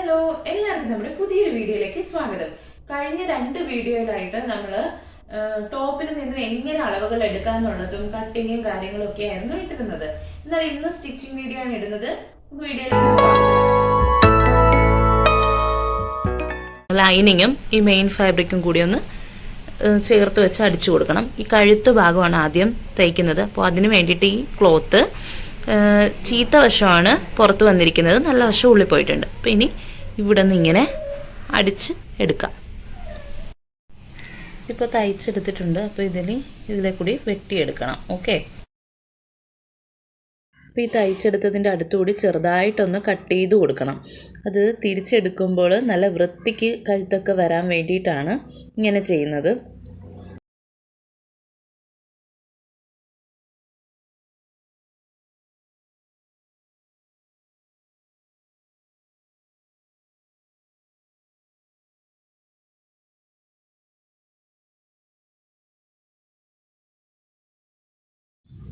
Hello, എല്ലാവർക്കും നമ്മുടെ പുതിയൊരു വീഡിയോയിലേക്ക് സ്വാഗതം. കഴിഞ്ഞ 2 വീഡിയോയിലായിട്ട് നമ്മൾ ടോപ്പിൽ നിന്ന് എങ്ങനെ അളവുകൾ എടുക്കാന്നുള്ളതും കട്ടിങ്ങും കാര്യങ്ങളും ഒക്കെ ആയിരുന്നു ഇട്ടിരുന്നത്. എന്നാൽ ഇന്ന് സ്റ്റിച്ചിങ് വീഡിയോ ആണ് ഇടുന്നത്. വീഡിയോയിലേക്ക് പോകാം. ലൈനിങ്ങും ഈ മെയിൻ ഫാബ്രിക്കും കൂടി ഒന്ന് ചേർത്ത് വെച്ച് അടിച്ചു കൊടുക്കണം. ഈ കഴുത്ത് ഭാഗമാണ് ആദ്യം തയ്ക്കുന്നത്. അപ്പോൾ അതിന് വേണ്ടിയിട്ട് ഈ ക്ലോത്ത് ചീത്ത വശമാണ് പുറത്ത് വന്നിരിക്കുന്നത്, നല്ല വശം ഉള്ളിൽ പോയിട്ടുണ്ട്. അപ്പോൾ ഇനി ഇവിടെ നിന്ന് ഇങ്ങനെ അടിച്ച് എടുക്കാം. ഇപ്പോൾ തയ്ച്ചെടുത്തിട്ടുണ്ട്. അപ്പോൾ ഇതിലെ കൂടി വെട്ടിയെടുക്കണം. ഓക്കെ. അപ്പോൾ ഈ തയ്ച്ചെടുത്തതിൻ്റെ അടുത്തുകൂടി ചെറുതായിട്ടൊന്ന് കട്ട് ചെയ്ത് കൊടുക്കണം. അത് തിരിച്ചെടുക്കുമ്പോൾ നല്ല വൃത്തിക്ക് കഴുത്തൊക്കെ വരാൻ വേണ്ടിയിട്ടാണ് ഇങ്ങനെ ചെയ്യുന്നത്.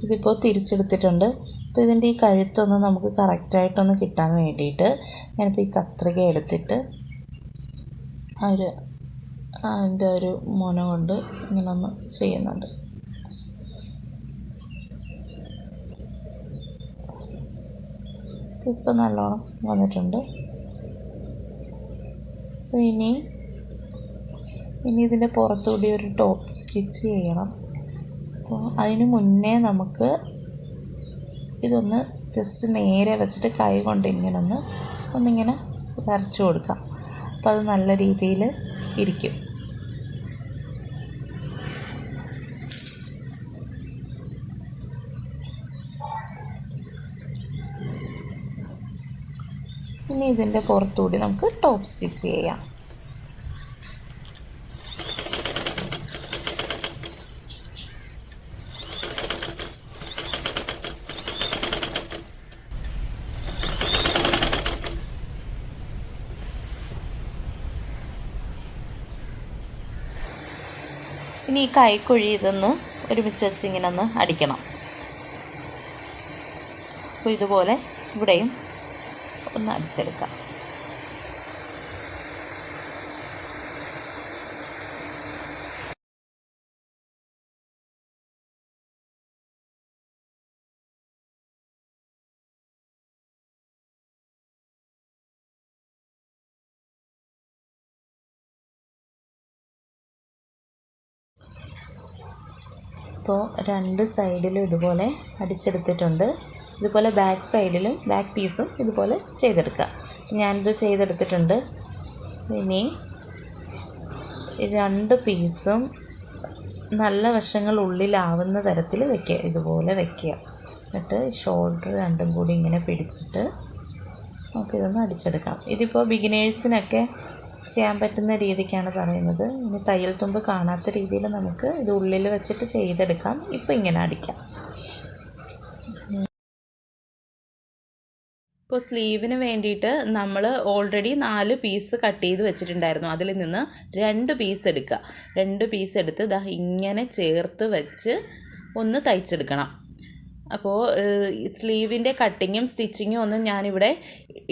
ഇതിപ്പോൾ തിരിച്ചെടുത്തിട്ടുണ്ട്. അപ്പോൾ ഇതിൻ്റെ ഈ കഴുത്തൊന്ന് നമുക്ക് കറക്റ്റായിട്ടൊന്ന് കിട്ടാൻ വേണ്ടിയിട്ട് ഞാനിപ്പോൾ ഈ കത്രിക എടുത്തിട്ട് അതിൻ്റെ ഒരു മുന കൊണ്ട് ഇങ്ങനൊന്ന് ചെയ്യുന്നുണ്ട്. ഇപ്പം നല്ലോണം വന്നിട്ടുണ്ട്. അപ്പോൾ ഇനി ഇതിൻ്റെ പുറത്തുകൂടി ഒരു ടോപ്പ് സ്റ്റിച്ച് ചെയ്യണം. അപ്പോൾ അതിന് മുന്നേ നമുക്ക് ഇതൊന്ന് ജസ്റ്റ് നേരെ വെച്ചിട്ട് കൈ കൊണ്ട് ഒന്നിങ്ങനെ വരച്ചു കൊടുക്കാം. അപ്പോൾ അത് നല്ല രീതിയിൽ ഇരിക്കും. ഇനി ഇതിൻ്റെ പുറത്തുകൂടി നമുക്ക് ടോപ്പ് സ്റ്റിച്ച് ചെയ്യാം. ഇനി ഈ കൈക്കുഴി ഇതൊന്ന് ഒരുമിച്ച് വെച്ച് ഇങ്ങനെ ഒന്ന് അടിക്കണം. അപ്പോൾ ഇതുപോലെ ഇവിടെയും ഒന്ന് അടിച്ചെടുക്കാം. ഇപ്പോൾ 2 സൈഡിലും ഇതുപോലെ അടിച്ചെടുത്തിട്ടുണ്ട്. ഇതുപോലെ ബാക്ക് സൈഡിലും ബാക്ക് പീസും ഇതുപോലെ ചെയ്തെടുക്കുക. ഞാനിത് ചെയ്തെടുത്തിട്ടുണ്ട്. ഇനി 2 പീസും നല്ല വശങ്ങൾ ഉള്ളിലാവുന്ന തരത്തിൽ വയ്ക്കുക. ഇതുപോലെ വയ്ക്കുക. എന്നിട്ട് ഷോൾഡർ രണ്ടും കൂടി ഇങ്ങനെ പിടിച്ചിട്ട് നമുക്കിതൊന്ന് അടിച്ചെടുക്കാം. ഇതിപ്പോൾ ബിഗിനേഴ്സിനൊക്കെ ചെയ്യാൻ പറ്റുന്ന രീതിക്കാണ് പറയുന്നത്. ഇനി തയ്യൽ തുമ്പ് കാണാത്ത രീതിയിൽ നമുക്ക് ഇത് ഉള്ളിൽ വെച്ചിട്ട് ചെയ്തെടുക്കാം. ഇപ്പോൾ ഇങ്ങനെ അടിക്കാം. ഇപ്പോൾ സ്ലീവിന് വേണ്ടിയിട്ട് നമ്മൾ ഓൾറെഡി 4 പീസ് കട്ട് ചെയ്ത് വെച്ചിട്ടുണ്ടായിരുന്നു. അതിൽ നിന്ന് 2 പീസ് എടുക്കുക. 2 പീസ് എടുത്ത് ഇങ്ങനെ ചേർത്ത് വെച്ച് ഒന്ന് തയ്ച്ചെടുക്കണം. അപ്പോൾ സ്ലീവിൻ്റെ കട്ടിങ്ങും സ്റ്റിച്ചിങ്ങും ഒന്നും ഞാനിവിടെ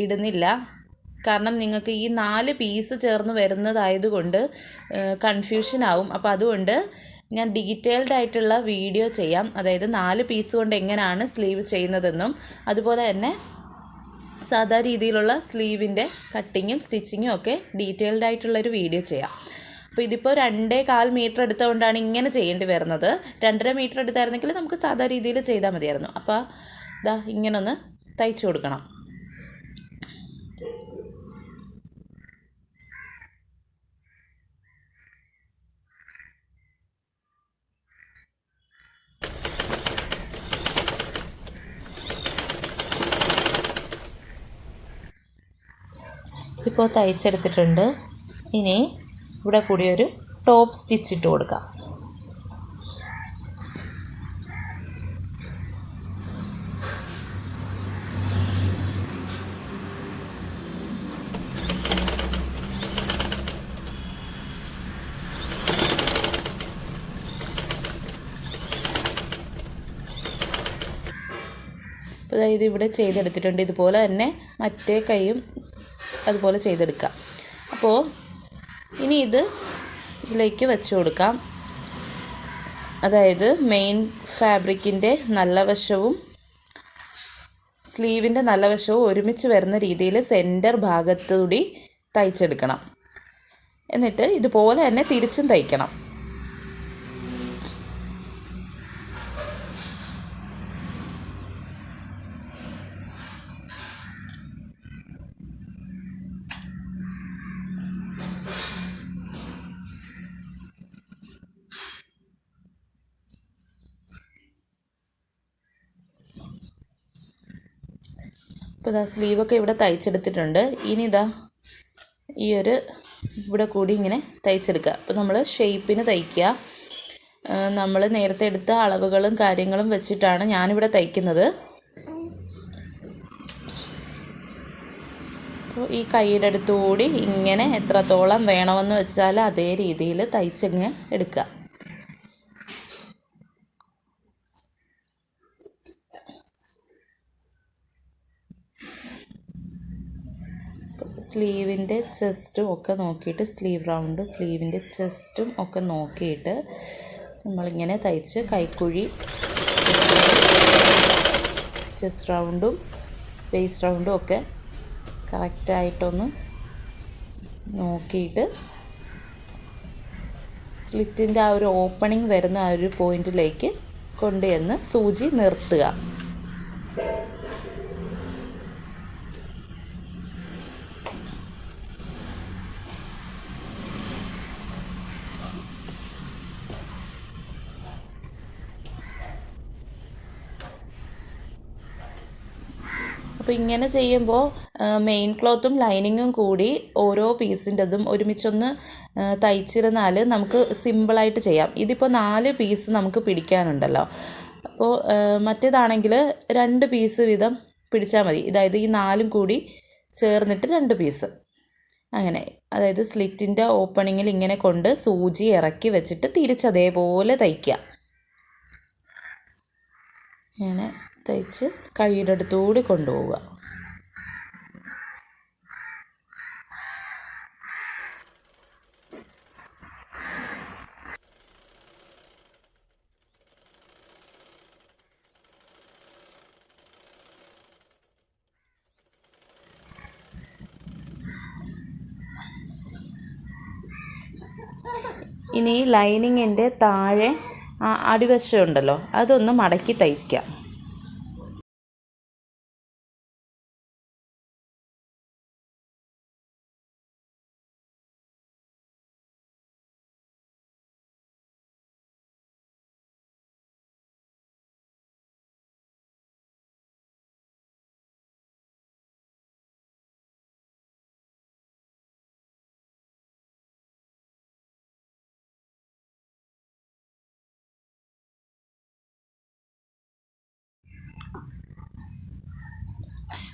ഇടുന്നില്ല. കാരണം നിങ്ങൾക്ക് ഈ 4 പീസ് ചേർന്ന് വരുന്നതായതുകൊണ്ട് കൺഫ്യൂഷൻ ആവും. അപ്പോൾ അതുകൊണ്ട് ഞാൻ ഡീറ്റെയിൽഡ് ആയിട്ടുള്ള വീഡിയോ ചെയ്യാം. അതായത് 4 പീസ് കൊണ്ട് എങ്ങനെയാണ് സ്ലീവ് ചെയ്യുന്നതെന്നും അതുപോലെ തന്നെ സാധാ രീതിയിലുള്ള സ്ലീവിൻ്റെ കട്ടിങ്ങും സ്റ്റിച്ചിങ്ങും ഒക്കെ ഡീറ്റെയിൽഡ് ആയിട്ടുള്ളൊരു വീഡിയോ ചെയ്യാം. അപ്പോൾ ഇതിപ്പോൾ 2.25 മീറ്റർ എടുത്തുകൊണ്ടാണ് ഇങ്ങനെ ചെയ്യേണ്ടി വരുന്നത്. 2.5 മീറ്റർ എടുത്തായിരുന്നെങ്കിൽ നമുക്ക് സാധാ രീതിയിൽ ചെയ്താൽ മതിയായിരുന്നു. അപ്പോൾ ഇങ്ങനൊന്ന് തയ്ച്ചു കൊടുക്കണം. ഇപ്പോൾ തയ്ച്ചെടുത്തിട്ടുണ്ട്. ഇനി ഇവിടെ കൂടി ഒരു ടോപ്പ് സ്റ്റിച്ച് ഇട്ട് കൊടുക്കാം. അപ്പോൾ ഇത് ഇവിടെ ചെയ്തെടുത്തിട്ടുണ്ട്. ഇതുപോലെ തന്നെ മറ്റേ കൈയും അതുപോലെ ചെയ്തെടുക്കുക. അപ്പോൾ ഇനി ഇതിലേക്ക് വെച്ച് കൊടുക്കാം. അതായത് മെയിൻ ഫാബ്രിക്കിൻ്റെ നല്ല വശവും സ്ലീവിൻ്റെ നല്ല വശവും ഒരുമിച്ച് വരുന്ന രീതിയിൽ സെൻറ്റർ ഭാഗത്തുകൂടി തയ്ച്ചെടുക്കണം. എന്നിട്ട് ഇതുപോലെ തന്നെ തിരിച്ചും തയ്ക്കണം. ഇപ്പോൾ സ്ലീവൊക്കെ ഇവിടെ തയ്ച്ചെടുത്തിട്ടുണ്ട്. ഇനി ഈ ഒരു ഇവിടെ കൂടി ഇങ്ങനെ തയ്ച്ചെടുക്കുക. അപ്പോൾ നമ്മൾ ഷേപ്പിന് തയ്ക്കുക. നമ്മൾ നേരത്തെ എടുത്ത അളവുകളും കാര്യങ്ങളും വെച്ചിട്ടാണ് ഞാനിവിടെ തയ്ക്കുന്നത്. അപ്പോൾ ഈ കൈയുടെ അടുത്തുകൂടി ഇങ്ങനെ എത്രത്തോളം വേണമെന്ന് വെച്ചാൽ അതേ രീതിയിൽ തയ്ച്ചങ്ങ് എടുക്കുക. സ്ലീവിൻ്റെ ചെസ്റ്റും ഒക്കെ നോക്കിയിട്ട് സ്ലീവ് റൗണ്ടും സ്ലീവിൻ്റെ ചെസ്റ്റും ഒക്കെ നോക്കിയിട്ട് നമ്മളിങ്ങനെ തയ്ച്ച് കൈക്കുഴി ചെസ്റ്റ് റൗണ്ടും വേസ്റ്റ് റൗണ്ടും ഒക്കെ കറക്റ്റായിട്ടൊന്ന് നോക്കിയിട്ട് സ്ലിറ്റിൻ്റെ ആ ഒരു ഓപ്പണിംഗ് വരുന്ന ആ ഒരു പോയിൻറ്റിലേക്ക് കൊണ്ടുവന്ന് സൂചി നിർത്തുക. അപ്പോൾ ഇങ്ങനെ ചെയ്യുമ്പോൾ മെയിൻ ക്ലോത്തും ലൈനിങ്ങും കൂടി ഓരോ പീസിൻ്റെതും ഒരുമിച്ചൊന്ന് തയ്ച്ചിരുന്നാൽ നമുക്ക് സിമ്പിളായിട്ട് ചെയ്യാം. ഇതിപ്പോൾ 4 പീസ് നമുക്ക് പിടിക്കാനുണ്ടല്ലോ. അപ്പോൾ മറ്റേതാണെങ്കിൽ 2 പീസ് വീതം പിടിച്ചാൽ മതി. അതായത് ഈ 4 കൂടി ചേർന്നിട്ട് 2 പീസ് അങ്ങനെ. അതായത് സ്ലിറ്റിൻ്റെ ഓപ്പണിങ്ങിൽ ഇങ്ങനെ കൊണ്ട് സൂചി ഇറക്കി വെച്ചിട്ട് തിരിച്ചതേപോലെ തയ്ക്കുക. ഇങ്ങനെ തയ്ച്ച് കൈയുടെ അടുത്തുകൂടി കൊണ്ടുപോവുക. ഇനി ലൈനിങ്ങിൻ്റെ താഴെ അടിവശം ഉണ്ടല്ലോ, അതൊന്ന് മടക്കി തയ്ക്കാം.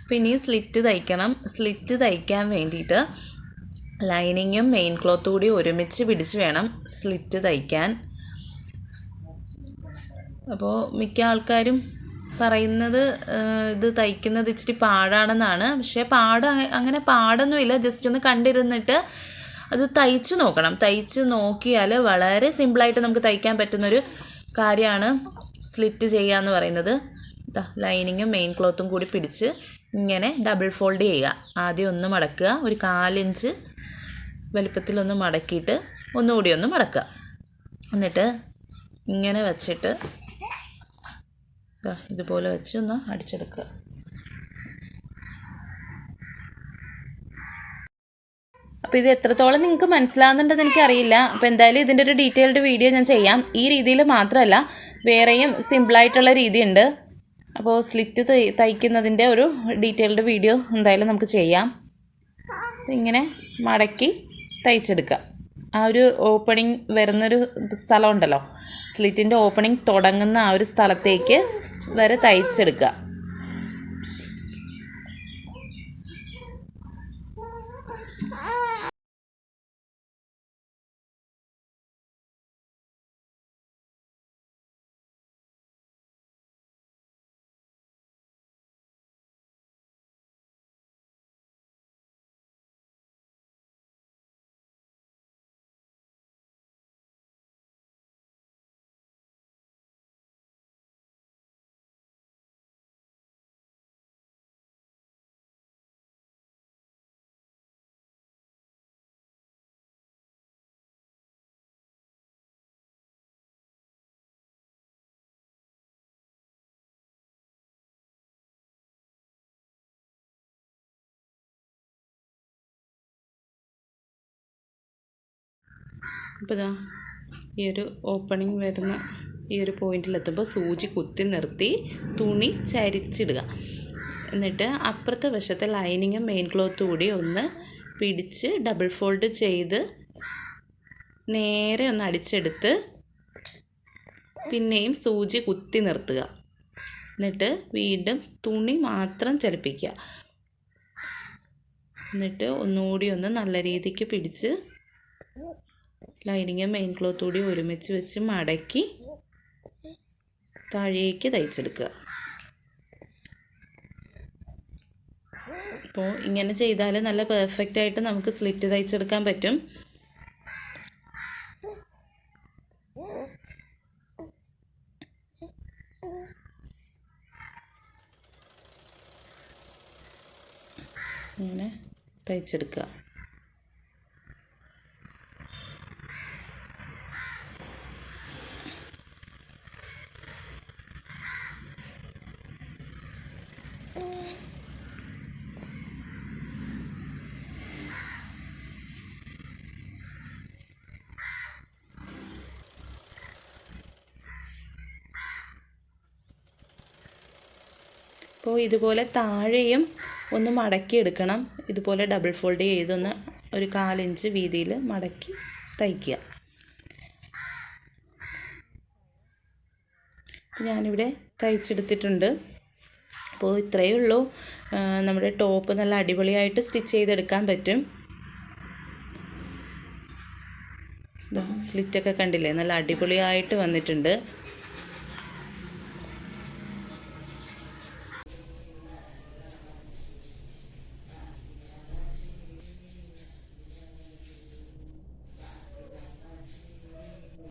പിന്നെ ഈ സ്ലിറ്റ് തയ്ക്കണം. സ്ലിറ്റ് തയ്ക്കാൻ വേണ്ടിയിട്ട് ലൈനിങ്ങും മെയിൻ ക്ലോത്തും കൂടി ഒരുമിച്ച് പിടിച്ച് വേണം സ്ലിറ്റ് തയ്ക്കാൻ. അപ്പോൾ മിക്ക ആൾക്കാരും പറയുന്നത് ഇത് തയ്ക്കുന്നത് ഇച്ചിരി പാടാണെന്നാണ്. പക്ഷേ അങ്ങനെ പാടൊന്നുമില്ല. ജസ്റ്റ് ഒന്ന് കണ്ടിരുന്നിട്ട് അത് തയ്ച്ചു നോക്കണം. തയ്ച്ച് നോക്കിയാൽ വളരെ സിമ്പിളായിട്ട് നമുക്ക് തയ്ക്കാൻ പറ്റുന്നൊരു കാര്യമാണ് സ്ലിറ്റ് ചെയ്യുക എന്ന് പറയുന്നത്. ലൈനിങ്ങും മെയിൻ ക്ലോത്തും കൂടി പിടിച്ച് ഇങ്ങനെ ഡബിൾ ഫോൾഡ് ചെയ്യുക. ആദ്യം ഒന്ന് മടക്കുക, ഒരു 1/4 ഇഞ്ച് വലിപ്പത്തിലൊന്ന് മടക്കിയിട്ട് ഒന്നുകൂടി ഒന്ന് മടക്കുക. എന്നിട്ട് ഇങ്ങനെ വച്ചിട്ട് ഇതുപോലെ വെച്ച് ഒന്ന് അടിച്ചെടുക്കുക. അപ്പോൾ ഇത് എത്രത്തോളം നിങ്ങൾക്ക് മനസ്സിലാവുന്നുണ്ടെന്ന് എനിക്കറിയില്ല. അപ്പോൾ എന്തായാലും ഇതിൻ്റെ ഒരു ഡീറ്റെയിൽഡ് വീഡിയോ ഞാൻ ചെയ്യാം. ഈ രീതിയിൽ മാത്രമല്ല വേറെയും സിമ്പിളായിട്ടുള്ള രീതിയുണ്ട്. അപ്പോൾ സ്ലിറ്റ് തയ്ക്കുന്നതിൻ്റെ ഒരു ഡീറ്റെയിൽഡ് വീഡിയോ എന്തായാലും നമുക്ക് ചെയ്യാം. ഇങ്ങനെ മടക്കി തയ്ച്ചെടുക്കുക. ആ ഒരു ഓപ്പണിംഗ് വരുന്നൊരു സ്ഥലമുണ്ടല്ലോ, സ്ലിറ്റിൻ്റെ ഓപ്പണിംഗ് തുടങ്ങുന്ന ആ ഒരു സ്ഥലത്തേക്ക് വരെ തയ്ച്ചെടുക്കുക. അപ്പോൾ ഇതാ ഈ ഒരു ഓപ്പണിങ് വരുന്ന ഈ ഒരു പോയിന്റിലെത്തുമ്പോൾ സൂചി കുത്തി നിർത്തി തുണി ചരിച്ചിടുക. എന്നിട്ട് അപ്പുറത്തെ വശത്തെ ലൈനിങ്ങും മെയിൻ ക്ലോത്തും കൂടി ഒന്ന് പിടിച്ച് ഡബിൾ ഫോൾഡ് ചെയ്ത് നേരെ ഒന്ന് അടിച്ചെടുത്ത് പിന്നെയും സൂചി കുത്തി നിർത്തുക. എന്നിട്ട് വീണ്ടും തുണി മാത്രം ചലിപ്പിക്കുക. എന്നിട്ട് ഒന്നുകൂടി ഒന്ന് നല്ല രീതിക്ക് പിടിച്ച് ലൈനിങ്ങും മെയിൻ ക്ലോത്തും കൂടി ഒരുമിച്ച് വെച്ച് മടക്കി താഴേക്ക് തയ്ച്ചെടുക്കുക. അപ്പോൾ ഇങ്ങനെ ചെയ്താൽ നല്ല പെർഫെക്റ്റ് ആയിട്ട് നമുക്ക് സ്ലിറ്റ് തയ്ച്ചെടുക്കാൻ പറ്റും. ഇങ്ങനെ തയ്ച്ചെടുക്കുക. അപ്പോൾ ഇതുപോലെ താഴെയും ഒന്ന് മടക്കി എടുക്കണം. ഇതുപോലെ ഡബിൾ ഫോൾഡ് ചെയ്തൊന്ന് ഒരു 1/4 ഇഞ്ച് വീതിയിൽ മടക്കി തയ്ക്കുക. ഞാനിവിടെ തയ്ച്ചെടുത്തിട്ടുണ്ട്. അപ്പോൾ ഇത്രയേ ഉള്ളൂ. നമ്മുടെ ടോപ്പ് നല്ല അടിപൊളിയായിട്ട് സ്റ്റിച്ച് ചെയ്തെടുക്കാൻ പറ്റും. സ്ലിറ്റൊക്കെ കണ്ടില്ലേ, നല്ല അടിപൊളിയായിട്ട് വന്നിട്ടുണ്ട്.